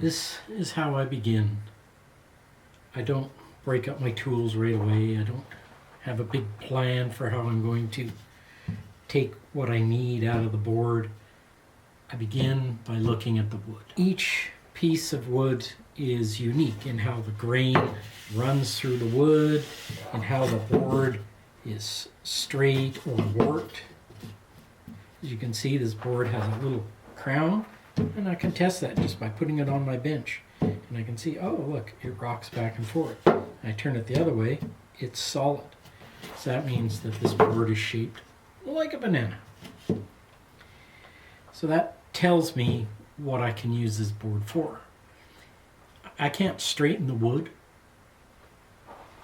This is how I begin. I don't break up my tools right away. I don't have a big plan for how I'm going to take what I need out of the board. I begin by looking at the wood. Each piece of wood is unique in how the grain runs through the wood and how the board is straight or warped. As you can see, this board has a little crown, and I can test that just by putting it on my bench. And I can see, oh look, it rocks back and forth. I turn it the other way, it's solid. So that means that this board is shaped like a banana. So that tells me what I can use this board for. I can't straighten the wood.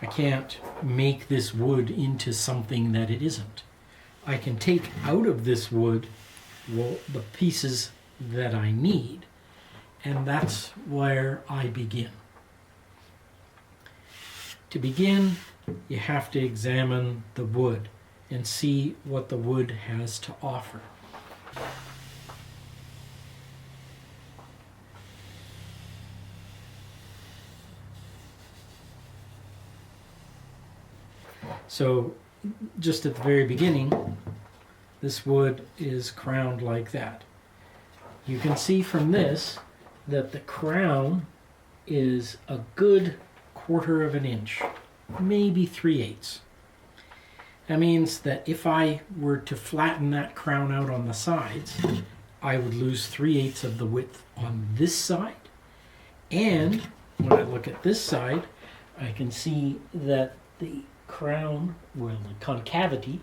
I can't make this wood into something that it isn't. I can take out of this wood the pieces that I need, and that's where I begin. To begin, you have to examine the wood and see what the wood has to offer. So just at the very beginning, this wood is crowned like that. You can see from this that the crown is a good 1/4 of an inch, maybe 3/8. That means that if I were to flatten that crown out on the sides, I would lose 3/8 of the width on this side. And when I look at this side, I can see that the crown, well, the concavity,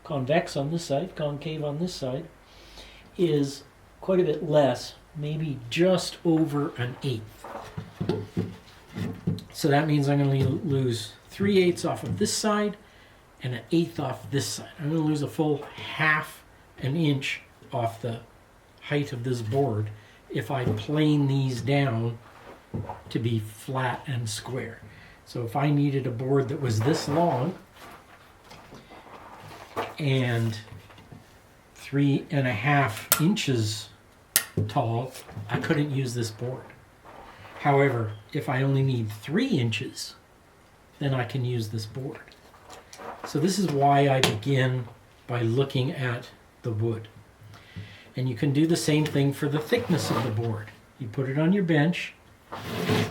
convex on this side, concave on this side, is quite a bit less, maybe just over 1/8. So that means I'm going to lose 3/8 off of this side and 1/8 off this side. I'm going to lose a full 1/2 an inch off the height of this board if I plane these down to be flat and square. So if I needed a board that was this long and 3.5 inches tall, I couldn't use this board. However, if I only need 3 inches, then I can use this board. So this is why I begin by looking at the wood. And you can do the same thing for the thickness of the board. You put it on your bench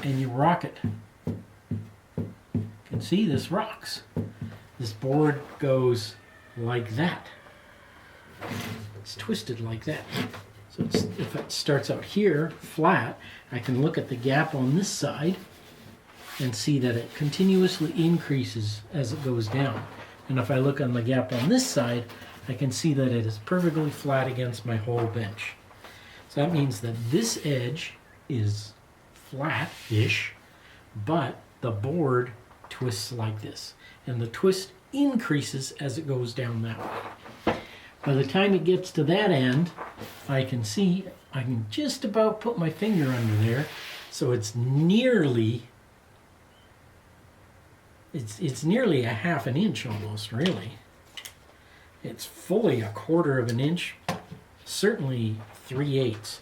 and you rock it. You can see this rocks. This board goes like that. It's twisted like that. So if it starts out here flat, I can look at the gap on this side and see that it continuously increases as it goes down. And if I look on the gap on this side, I can see that it is perfectly flat against my whole bench. So that means that this edge is flat-ish, but the board twists like this. And the twist increases as it goes down that way. By the time it gets to that end, I can see, I can just about put my finger under there, so it's nearly nearly 1/2 an inch almost, really. It's fully 1/4 of an inch, certainly 3/8,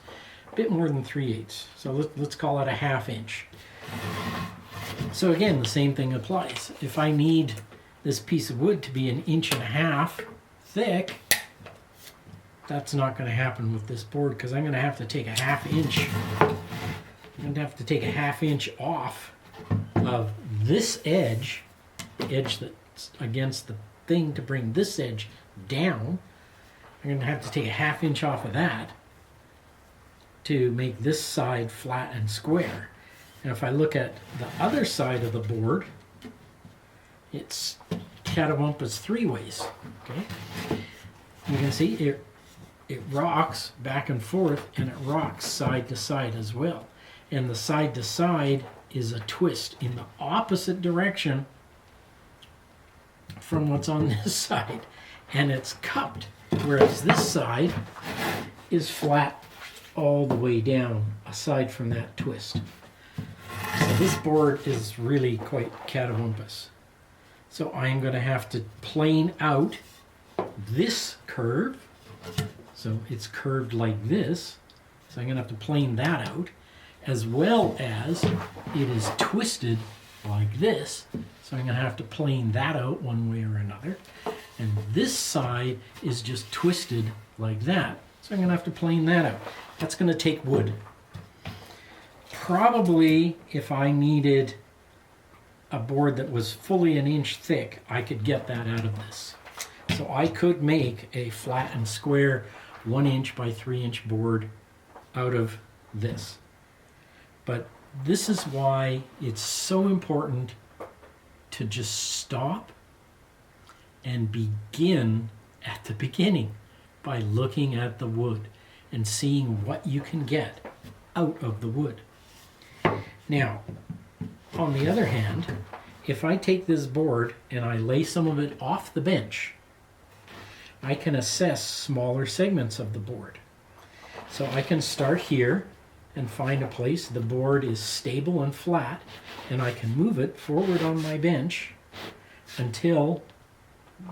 a bit more than 3/8. So let's call it 1/2 inch. So again, the same thing applies. If I need this piece of wood to be 1.5 inches thick, that's not going to happen with this board because I'm going to have to take 1/2 inch. I'm going to have to take 1/2 inch off of this edge, the edge that's against the thing to bring this edge down. I'm going to have to take 1/2 inch off of that to make this side flat and square. And if I look at the other side of the board, it's catawampus 3 ways. Okay, you can see it rocks back and forth, and it rocks side to side as well. And the side to side is a twist in the opposite direction from what's on this side. And it's cupped, whereas this side is flat all the way down, aside from that twist. So this board is really quite catawampus. So I'm going to have to plane out this curve. So it's curved like this. So I'm going to have to plane that out, as well as it is twisted like this. So I'm going to have to plane that out one way or another. And this side is just twisted like that. So I'm going to have to plane that out. That's going to take wood. Probably if I needed a board that was fully 1 inch thick, I could get that out of this. So I could make a flat and square 1 inch by 3 inch board out of this. But this is why it's so important to just stop and begin at the beginning by looking at the wood and seeing what you can get out of the wood. Now, on the other hand, if I take this board and I lay some of it off the bench, I can assess smaller segments of the board. So I can start here and find a place the board is stable and flat, and I can move it forward on my bench until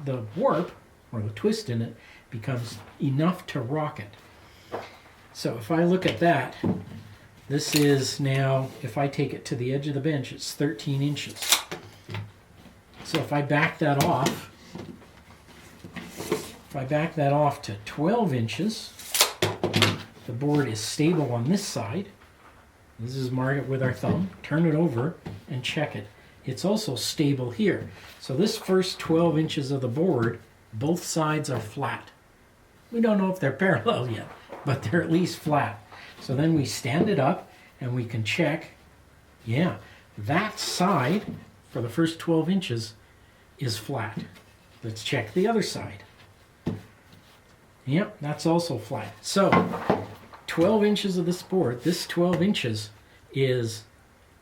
the warp or the twist in it becomes enough to rock it. So if I look at that, this is now, if I take it to the edge of the bench, it's 13 inches. So if I back that off, to 12 inches, the board is stable on this side. This is mark it with our thumb, turn it over and check it. It's also stable here. So this first 12 inches of the board, both sides are flat. We don't know if they're parallel yet, but they're at least flat. So then we stand it up and we can check, yeah, that side for the first 12 inches is flat. Let's check the other side. Yep, that's also flat. So 12 inches of this board, this 12 inches is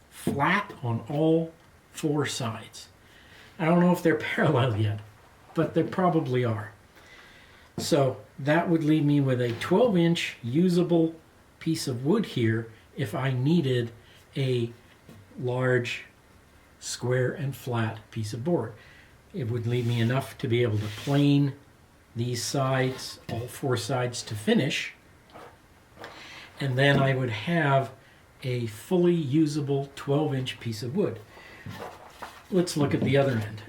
flat on all 4 sides. I don't know if they're parallel yet, but they probably are. So that would leave me with a 12-inch usable piece of wood here if I needed a large square and flat piece of board. It would leave me enough to be able to plane these sides, all 4 sides to finish, and then I would have a fully usable 12-inch piece of wood. Let's look at the other end.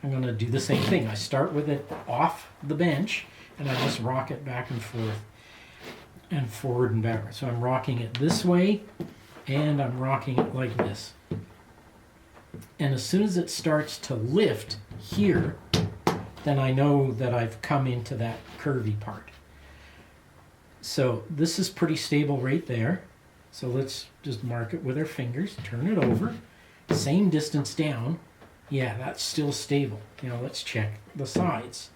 I'm going to do the same thing. I start with it off the bench and I just rock it back and forth and forward and backward. So I'm rocking it this way and I'm rocking it like this. And as soon as it starts to lift here, then I know that I've come into that curvy part. So this is pretty stable right there. So let's just mark it with our fingers, turn it over, same distance down. Yeah, that's still stable. Now let's check the sides.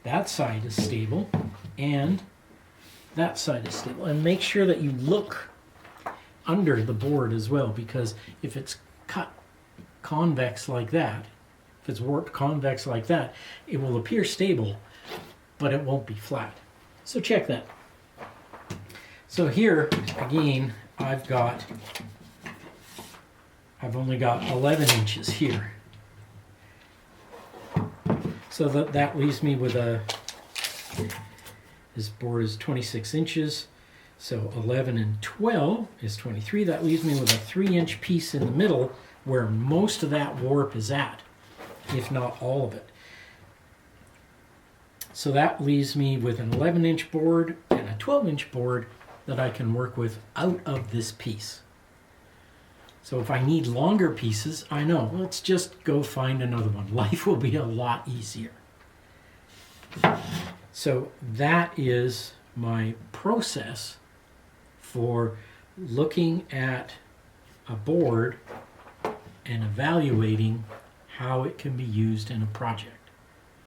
That side is stable and that side is stable. And make sure that you look under the board as well, because if it's cut convex like that, if it's warped convex like that, it will appear stable, but it won't be flat. So check that. So here, again, I've only got 11 inches here. So that leaves me with this board is 26 inches. So 11 and 12 is 23. That leaves me with a 3-inch piece in the middle where most of that warp is at, if not all of it. So that leaves me with an 11-inch board and a 12-inch board that I can work with out of this piece. So if I need longer pieces, I know, let's just go find another one. Life will be a lot easier. So that is my process for looking at a board and evaluating how it can be used in a project.